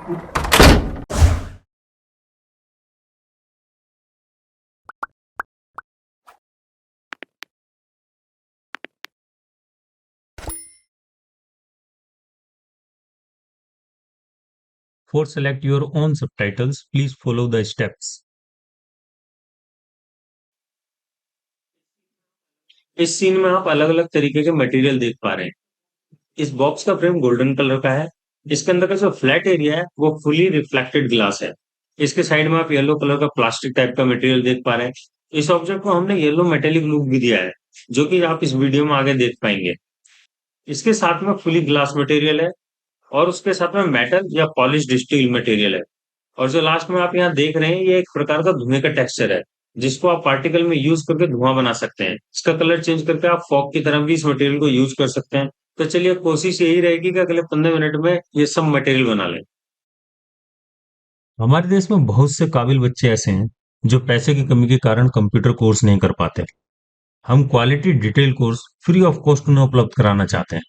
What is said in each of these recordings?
For select your own subtitles, please follow the steps. इस scene में आप अलग अलग तरीके के मटेरियल देख पा रहे हैं। इस बॉक्स का फ्रेम गोल्डन कलर का है। इसके अंदर का जो फ्लैट एरिया है वो फुली रिफ्लेक्टेड ग्लास है। इसके साइड में आप येलो कलर का प्लास्टिक टाइप का मटेरियल देख पा रहे हैं। इस ऑब्जेक्ट को हमने येलो मेटेलिक लुक भी दिया है, जो कि आप इस वीडियो में आगे देख पाएंगे। इसके साथ में फुली ग्लास मटेरियल है और उसके साथ में मेटल या पॉलिश्ड स्टील मटेरियल है। और जो लास्ट में आप यहाँ देख रहे हैं, ये एक प्रकार का धुएं का टेक्सचर है, जिसको आप पार्टिकल में यूज करके धुआं बना सकते हैं। इसका कलर चेंज करके आप फॉग की तरह भी इस मटेरियल को यूज कर सकते हैं। तो चलिए, कोशिश यही रहेगी कि अगले 15 मिनट में ये सब मटेरियल बना लें। हमारे देश में बहुत से काबिल बच्चे ऐसे हैं जो पैसे की कमी के कारण कंप्यूटर कोर्स नहीं कर पाते। हम quality detail course free of cost उन्हें उपलब्ध कराना चाहते हैं।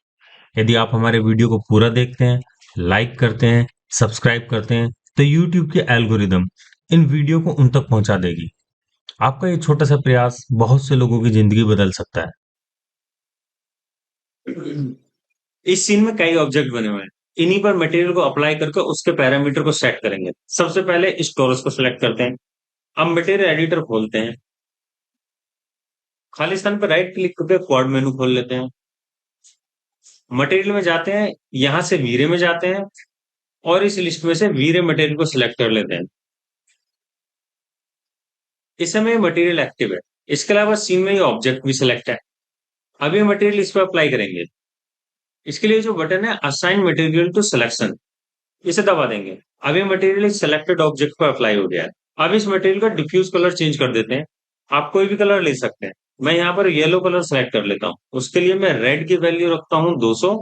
यदि आप हमारे वीडियो को पूरा देखते हैं, लाइक करते हैं, सब्सक्राइब करते हैं, तो यूट्यूब के एल्गोरिदम इन वीडियो को उन तक पहुंचा देगी। आपका ये छोटा सा प्रयास बहुत से लोगों की जिंदगी बदल सकता है। इस सीन में कई ऑब्जेक्ट बने हुए हैं। इन्हीं पर मटेरियल को अप्लाई करके उसके पैरामीटर को सेट करेंगे। सबसे पहले इस टॉरस को सिलेक्ट करते हैं। अब मटेरियल एडिटर खोलते हैं। खाली स्थान पर राइट क्लिक करके क्वाड मेनू खोल लेते हैं। मटेरियल में जाते हैं, यहां से वीरे में जाते हैं और इस लिस्ट में से वीरे मटेरियल को सिलेक्ट कर लेते हैं। इस समय मटेरियल एक्टिव है। इसके अलावा सीन में ये ऑब्जेक्ट भी सिलेक्ट है। अब ये मटेरियल इस पर अप्लाई करेंगे। इसके लिए जो बटन है असाइन मटेरियल टू सिलेक्शन, इसे दबा देंगे। अब ये मटेरियल इस सिलेक्टेड ऑब्जेक्ट पर अप्लाई हो गया है। अब इस मटेरियल का डिफ्यूज कलर चेंज कर देते हैं। आप कोई भी कलर ले सकते हैं। मैं यहाँ पर येलो कलर सेलेक्ट कर लेता हूँ। उसके लिए मैं रेड की वैल्यू रखता हूँ 200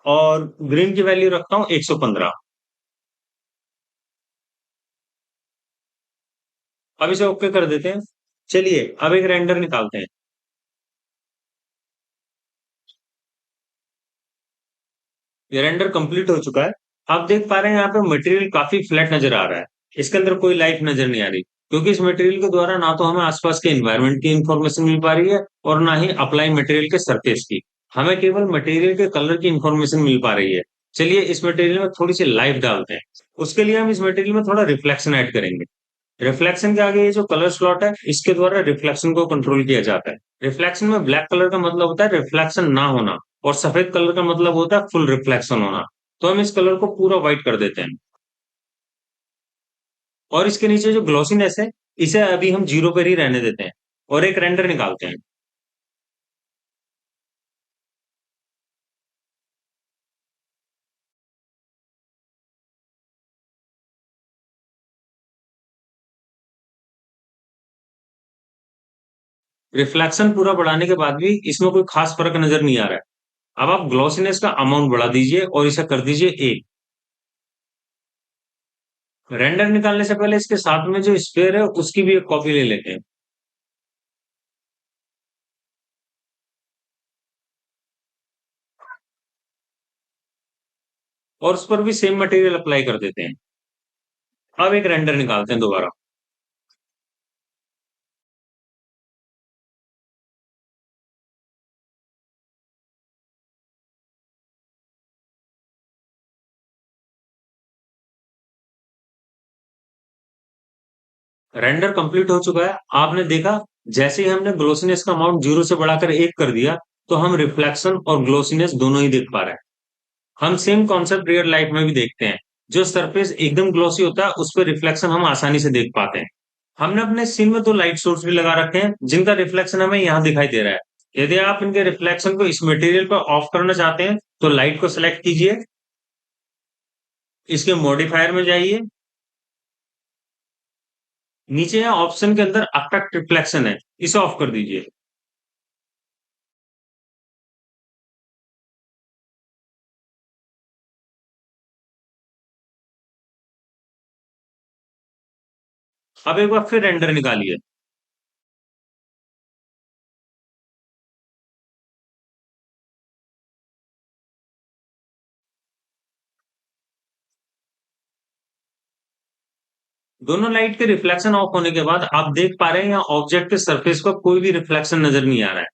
और ग्रीन की वैल्यू रखता हूँ 115। अब इसे ओके कर देते हैं। चलिए, अब एक रेंडर निकालते हैं। ये रेंडर कंप्लीट हो चुका है। आप देख पा रहे हैं यहाँ पे मटेरियल काफी फ्लैट नजर आ रहा है। इसके अंदर कोई लाइफ नजर नहीं आ रही, क्योंकि इस मटेरियल के द्वारा ना तो हमें आसपास के एनवायरनमेंट की इंफॉर्मेशन मिल पा रही है और ना ही अप्लाई मटेरियल के सरफेस की। हमें केवल मटेरियल के कलर की इंफॉर्मेशन मिल पा रही है। चलिए, इस मटेरियल में थोड़ी सी लाइफ डालते हैं। उसके लिए हम इस मटेरियल में थोड़ा रिफ्लेक्शन ऐड करेंगे। रिफ्लेक्शन के आगे ये जो कलर स्लॉट है, इसके द्वारा रिफ्लेक्शन को कंट्रोल किया जाता है। रिफ्लेक्शन में ब्लैक कलर का मतलब होता है रिफ्लेक्शन ना होना, और सफेद कलर का मतलब होता है फुल रिफ्लेक्शन होना। तो हम इस कलर को पूरा व्हाइट कर देते हैं। और इसके नीचे जो ग्लॉसीनेस है, इसे अभी हम 0 पर ही रहने देते हैं और एक रेंडर निकालते हैं। रिफ्लेक्शन पूरा बढ़ाने के बाद भी इसमें कोई खास फर्क नजर नहीं आ रहा है। अब आप ग्लॉसीनेस का अमाउंट बढ़ा दीजिए और इसे कर दीजिए 1। रेंडर निकालने से पहले इसके साथ में जो स्पेयर है उसकी भी एक कॉपी ले लेते हैं। और उस पर भी सेम मटेरियल अप्लाई कर देते हैं। अब एक रेंडर निकालते हैं दोबारा। रेंडर कंप्लीट हो चुका है। आपने देखा, जैसे ही हमने ग्लोसीनेस का अमाउंट 0 से बढ़ाकर 1 कर दिया, तो हम रिफ्लेक्शन और ग्लोसीनेस दोनों ही देख पा रहे हैं। हम सेम कॉन्सेप्ट रियल लाइफ में भी देखते हैं। जो सरफेस एकदम ग्लोसी होता है, उस पर रिफ्लेक्शन हम आसानी से देख पाते हैं। हमने अपने सीन में 2 लाइट सोर्स भी लगा रखे हैं, जिनका रिफ्लेक्शन हमें यहाँ दिखाई दे रहा है। यदि आप इनके रिफ्लेक्शन को इस मटेरियल पर ऑफ करना चाहते हैं, तो लाइट को सेलेक्ट कीजिए। इसके मॉडिफायर में जाइए। नीचे यहाँ ऑप्शन के अंदर अफेक्ट रिफ्लेक्शन है, इसे ऑफ कर दीजिए। अब एक बार फिर रेंडर निकालिए। दोनों लाइट के रिफ्लेक्शन ऑफ होने के बाद आप देख पा रहे हैं यहाँ ऑब्जेक्ट के सरफेस पर कोई भी रिफ्लेक्शन नजर नहीं आ रहा है।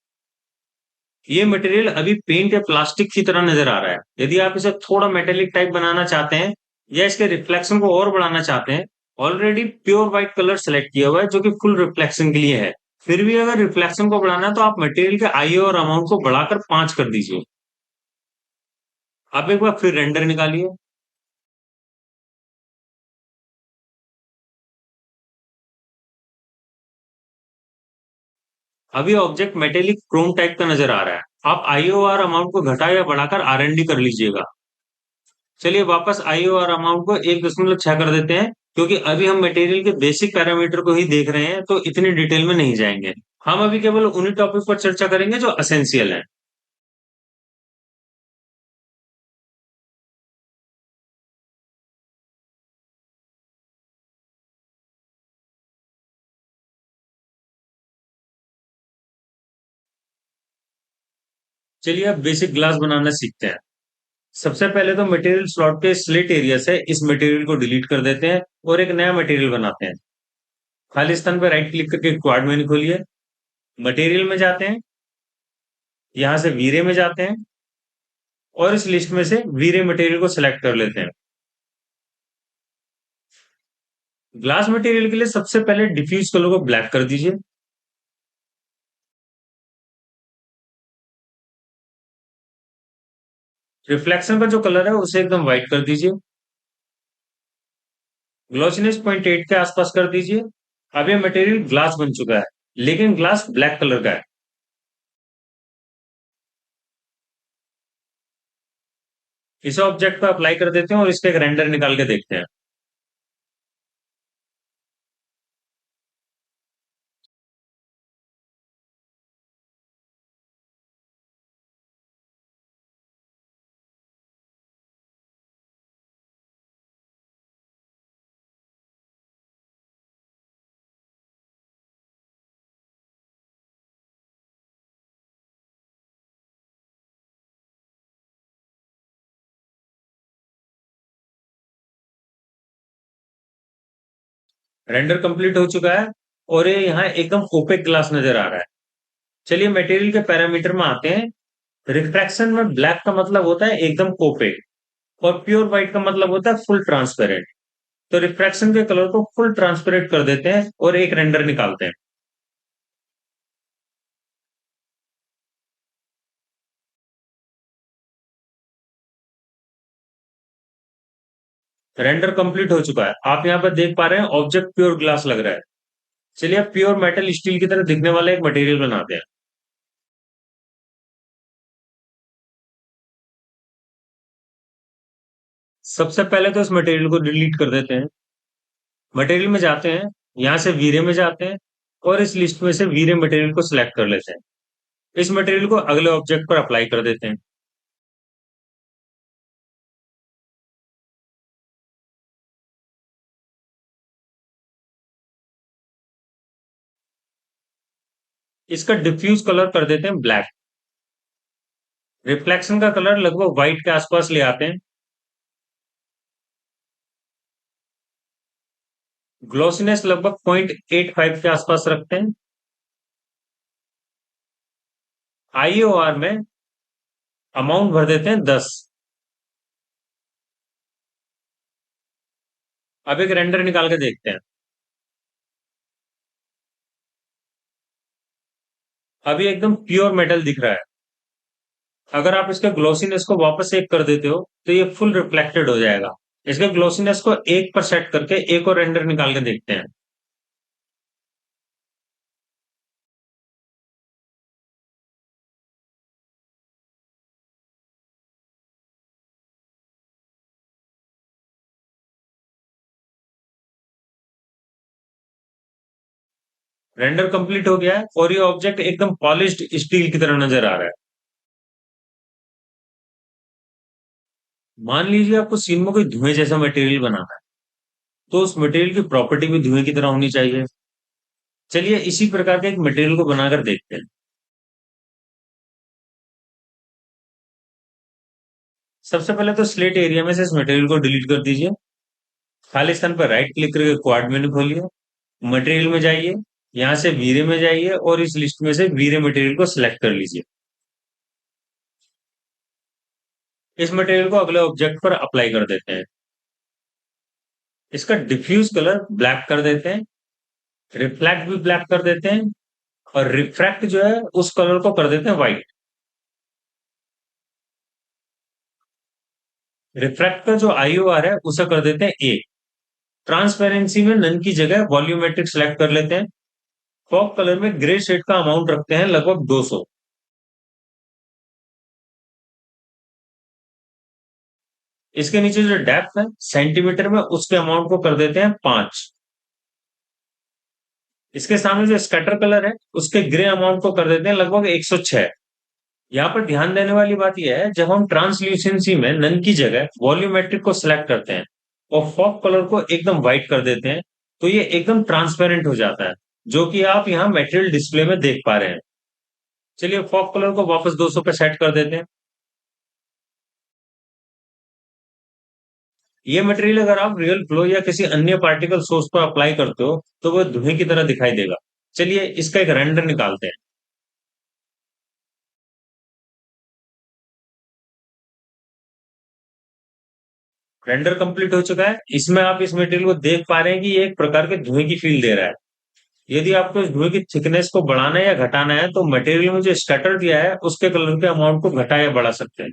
ये मटेरियल अभी पेंट या प्लास्टिक की तरह नजर आ रहा है। यदि आप इसे थोड़ा मेटेलिक टाइप बनाना चाहते हैं या इसके रिफ्लेक्शन को और बढ़ाना चाहते हैं, already pure white colour select किया हुआ है जो कि फुल रिफ्लेक्शन के लिए है। फिर भी अगर रिफ्लेक्शन को बढ़ाना है तो आप मटेरियल के आईओ और अमाउंट को बढ़ाकर 5 कर दीजिए। आप एक बार फिर रेंडर निकालिए। अभी ऑब्जेक्ट मेटेलिक क्रोम टाइप का नजर आ रहा है। आप आईओ और अमाउंट को घटा या बढ़ाकर आरएनडी कर लीजिएगा। चलिए वापस आईओ और अमाउंट को 1.6 कर देते हैं, क्योंकि अभी हम मटेरियल के बेसिक पैरामीटर को ही देख रहे हैं तो इतनी डिटेल में नहीं जाएंगे। हम अभी केवल उन्हीं टॉपिक पर चर्चा करेंगे जो असेंशियल है। चलिए अब बेसिक ग्लास बनाना सीखते हैं। सबसे पहले तो मटेरियल स्लॉट के स्लिट एरिया से इस मटेरियल को डिलीट कर देते हैं और एक नया मटेरियल बनाते हैं। खाली स्थान पर राइट क्लिक करके क्वाड मेन्यू खोलिए, मटेरियल में जाते हैं, यहां से वीरे में जाते हैं और इस लिस्ट में से वीरे मटेरियल को सिलेक्ट कर लेते हैं। ग्लास मटेरियल के लिए सबसे पहले डिफ्यूज कलर को ब्लैक कर दीजिए। रिफ्लेक्शन का जो कलर है उसे एकदम व्हाइट कर दीजिए। ग्लॉसीनेस 0.8 के आसपास कर दीजिए। अब ये मटेरियल ग्लास बन चुका है, लेकिन ग्लास ब्लैक कलर का है। इसे ऑब्जेक्ट पे अप्लाई कर देते हैं और इसका एक रेंडर निकाल के देखते हैं। रेंडर कंप्लीट हो चुका है और ये यहाँ एकदम ओपेक ग्लास नजर आ रहा है। चलिए मटेरियल के पैरामीटर में आते हैं। रिफ्रैक्शन में ब्लैक का मतलब होता है एकदम ओपेक और प्योर व्हाइट का मतलब होता है फुल ट्रांसपेरेंट। तो रिफ्रैक्शन के कलर को फुल ट्रांसपेरेंट कर देते हैं और एक रेंडर निकालते हैं। रेंडर कंप्लीट हो चुका है। आप यहाँ पर देख पा रहे हैं ऑब्जेक्ट प्योर ग्लास लग रहा है। चलिए अब प्योर मेटल स्टील की तरह दिखने वाला एक मटेरियल बनाते हैं। सबसे पहले तो इस मटेरियल को डिलीट कर देते हैं। मटेरियल में जाते हैं, यहाँ से वीरे में जाते हैं और इस लिस्ट में से वीरे मटेरियल को सिलेक्ट कर लेते हैं। इस मटेरियल को अगले ऑब्जेक्ट पर अप्लाई कर देते हैं। इसका डिफ्यूज कलर कर देते हैं ब्लैक। रिफ्लेक्शन का कलर लगभग व्हाइट के आसपास ले आते हैं। ग्लोसीनेस लगभग 0.85 के आसपास रखते हैं। आईओआर में अमाउंट भर देते हैं 10। अब एक रेंडर निकाल के देखते हैं। अभी एकदम प्योर मेटल दिख रहा है। अगर आप इसके ग्लोसीनेस को वापस एक कर देते हो तो ये फुल रिफ्लेक्टेड हो जाएगा। इसके ग्लोसीनेस को 1 पर सेट करके एक और रेंडर निकाल के देखते हैं। रेंडर कंप्लीट हो गया है और ये ऑब्जेक्ट एकदम पॉलिश्ड स्टील की तरह नजर आ रहा है। मान लीजिए आपको सीन में कोई धुएं जैसा मटेरियल बनाना है, तो उस मटेरियल की प्रॉपर्टी भी धुएं की तरह होनी चाहिए। चलिए इसी प्रकार के एक मटेरियल को बनाकर देखते हैं। सबसे पहले तो स्लेट एरिया में से इस मटेरियल को डिलीट कर दीजिए। खाली स्थान पर राइट क्लिक करके क्वाड मेन्यू खोलिए, मटेरियल में जाइए, यहाँ से वीरे में जाइए और इस लिस्ट में से वीरे मटेरियल को सिलेक्ट कर लीजिए। इस मटेरियल को अगले ऑब्जेक्ट पर अप्लाई कर देते हैं। इसका डिफ्यूज कलर ब्लैक कर देते हैं, रिफ्लेक्ट भी ब्लैक कर देते हैं, और रिफ्रैक्ट जो है उस कलर को कर देते हैं व्हाइट। रिफ्रैक्ट का जो IOR है उसे कर देते हैं 1। ट्रांसपेरेंसी में नन की जगह वॉल्यूमेट्रिक सेलेक्ट कर लेते हैं। फॉग कलर में ग्रे शेड का अमाउंट रखते हैं लगभग 200। इसके नीचे जो डेप्थ है सेंटीमीटर में, उसके अमाउंट को कर देते हैं 5। इसके सामने जो स्कैटर कलर है उसके ग्रे अमाउंट को कर देते हैं लगभग 106। यहाँ पर ध्यान देने वाली बात यह है, जब हम ट्रांसल्यूसेंसी में नन की जगह वॉल्यूमेट्रिक को सिलेक्ट करते हैं और फॉग कलर को एकदम व्हाइट कर देते हैं, तो ये एकदम ट्रांसपेरेंट हो जाता है, जो कि आप यहाँ मटेरियल डिस्प्ले में देख पा रहे हैं। चलिए फॉग कलर को वापस 200 पे सेट कर देते हैं। ये मटेरियल अगर आप रियल फ्लो या किसी अन्य पार्टिकल सोर्स पर अप्लाई करते हो तो वो धुएं की तरह दिखाई देगा। चलिए इसका एक रेंडर निकालते हैं। रेंडर कंप्लीट हो चुका है। इसमें आप इस मटेरियल को देख पा रहे हैं कि ये एक प्रकार के धुएं की फील दे रहा है। यदि आपको इस धुएं की थिकनेस को बढ़ाना है या घटाना है तो मटेरियल में जो स्कैटर दिया है उसके कलर के अमाउंट को घटा या बढ़ा सकते हैं।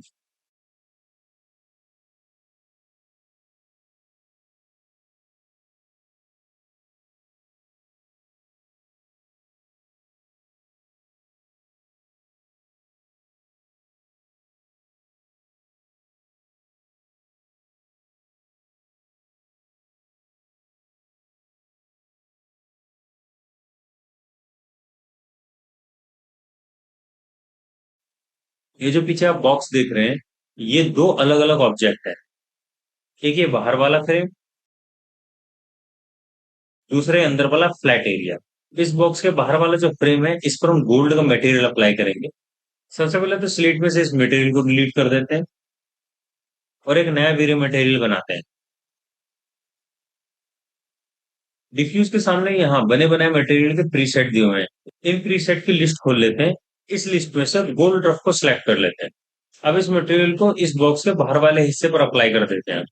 ये जो पीछे आप बॉक्स देख रहे हैं, ये दो अलग अलग ऑब्जेक्ट है। एक ये बाहर वाला फ्रेम, दूसरे अंदर वाला फ्लैट एरिया। इस बॉक्स के बाहर वाला जो फ्रेम है इस पर हम गोल्ड का मटेरियल अप्लाई करेंगे। सबसे पहले तो स्लेट में से इस मटेरियल को डिलीट कर देते हैं और एक नया वीरे मटेरियल बनाते हैं। डिफ्यूज के सामने यहाँ बने बनाए मटेरियल के प्रीसेट दिए हुए हैं। इन प्रीसेट की लिस्ट खोल लेते हैं। इस लिस्ट में से गोल्ड रफ को सिलेक्ट कर लेते हैं। अब इस मटेरियल को इस बॉक्स के बाहर वाले हिस्से पर अप्लाई कर देते हैं।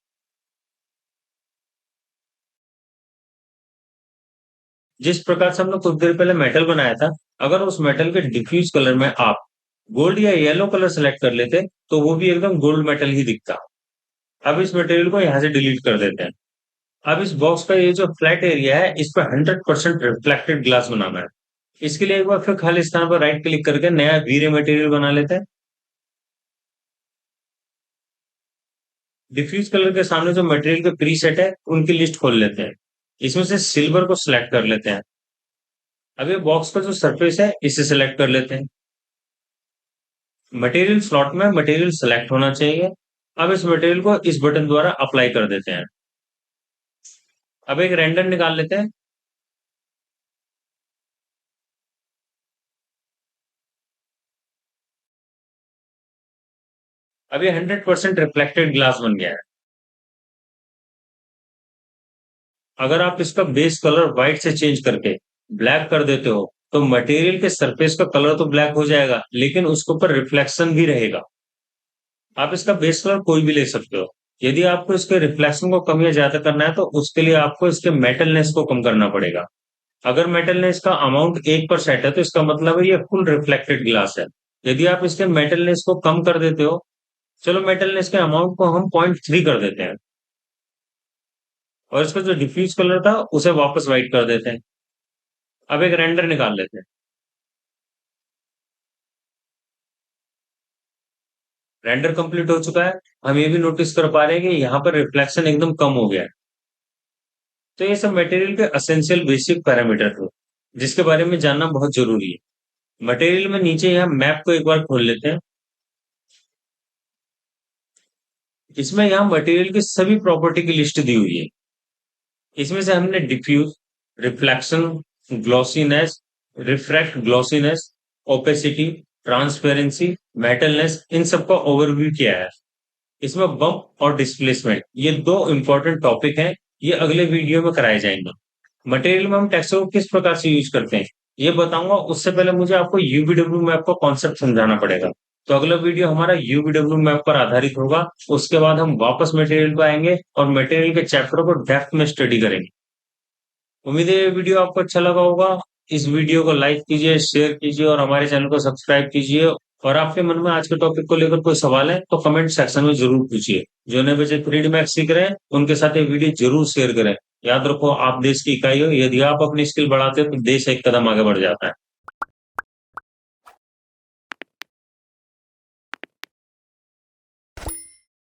जिस प्रकार से हमने कुछ देर पहले मेटल बनाया था, अगर उस मेटल के डिफ्यूज कलर में आप गोल्ड या येलो कलर सेलेक्ट कर लेते तो वो भी एकदम गोल्ड मेटल ही दिखता। अब इस मटेरियल को यहाँ से डिलीट कर देते हैं। अब इस बॉक्स का ये जो फ्लैट एरिया है इस पर 100% रिफ्लेक्टेड ग्लास बनाना है। इसके लिए एक बार फिर खाली स्थान पर राइट क्लिक करके नया वीरे मटेरियल बना लेते हैं। डिफ्यूज कलर के सामने जो मटेरियल के प्री सेट है उनकी लिस्ट खोल लेते हैं। इसमें से सिल्वर को सिलेक्ट कर लेते हैं। अब ये बॉक्स का जो सरफेस है इसे सिलेक्ट कर लेते हैं। मटेरियल स्लॉट में मटेरियल सेलेक्ट होना चाहिए। अब इस मटेरियल को इस बटन द्वारा अप्लाई कर देते हैं। अब एक रेंडर निकाल लेते हैं। अब ये 100% रिफ्लेक्टेड ग्लास बन गया है। अगर आप इसका बेस कलर व्हाइट से चेंज करके ब्लैक कर देते हो तो मटेरियल के सरफेस का कलर तो ब्लैक हो जाएगा, लेकिन उसके ऊपर रिफ्लेक्शन भी रहेगा। आप इसका बेस कलर कोई भी ले सकते हो। यदि आपको इसके रिफ्लेक्शन को कम या ज्यादा करना है तो उसके लिए आपको इसके मेटलनेस को कम करना पड़ेगा। अगर मेटलनेस का अमाउंट 1% है तो इसका मतलब है ये फुल रिफ्लेक्टेड ग्लास है। यदि आप इसके मेटलनेस को कम कर देते हो, चलो मेटलनेस के अमाउंट को हम 0.3 कर देते हैं और इसका जो डिफ्यूज कलर था उसे वापस व्हाइट कर देते हैं। अब एक रेंडर निकाल लेते हैं। रेंडर कंप्लीट हो चुका है। हम ये भी नोटिस कर पा रहे हैं कि यहाँ पर रिफ्लेक्शन एकदम कम हो गया है। तो ये सब मटेरियल के असेंशियल बेसिक पैरामीटर थे जिसके बारे में जानना बहुत जरूरी है। मटेरियल में नीचे यहाँ मैप को एक बार खोल लेते हैं। इसमें यहाँ मटेरियल की सभी प्रॉपर्टी की लिस्ट दी हुई है। इसमें से हमने diffuse, reflection, glossiness, refract glossiness, opacity, transparency, metalness, इन सबका ओवरव्यू किया है। इसमें बम्प और डिस्प्लेसमेंट ये दो इंपॉर्टेंट टॉपिक हैं। ये अगले वीडियो में कराए जाएंगे। मटेरियल में हम टेक्सचर को किस प्रकार से यूज करते हैं ये बताऊंगा, उससे पहले मुझे आपको यूवीडब्ल्यू मैप का कॉन्सेप्ट समझाना पड़ेगा। तो अगला वीडियो हमारा यूवीडब्ल्यू मैप पर आधारित होगा। उसके बाद हम वापस मटेरियल पे आएंगे और मटेरियल के चैप्टर को डेप्थ में स्टडी करेंगे। उम्मीद है ये वीडियो आपको अच्छा लगा होगा। इस वीडियो को लाइक कीजिए, शेयर कीजिए और हमारे चैनल को सब्सक्राइब कीजिए। और आपके मन में आज के टॉपिक को लेकर कोई सवाल है तो कमेंट सेक्शन में जरूर पूछिए। जो नए बच्चे 3D मैथ्स सीख रहे हैं उनके साथ ये वीडियो जरूर शेयर करें। याद रखो, आप देश की इकाई हो। यदि आप अपनी स्किल बढ़ाते हो तो देश एक कदम आगे बढ़ जाता है।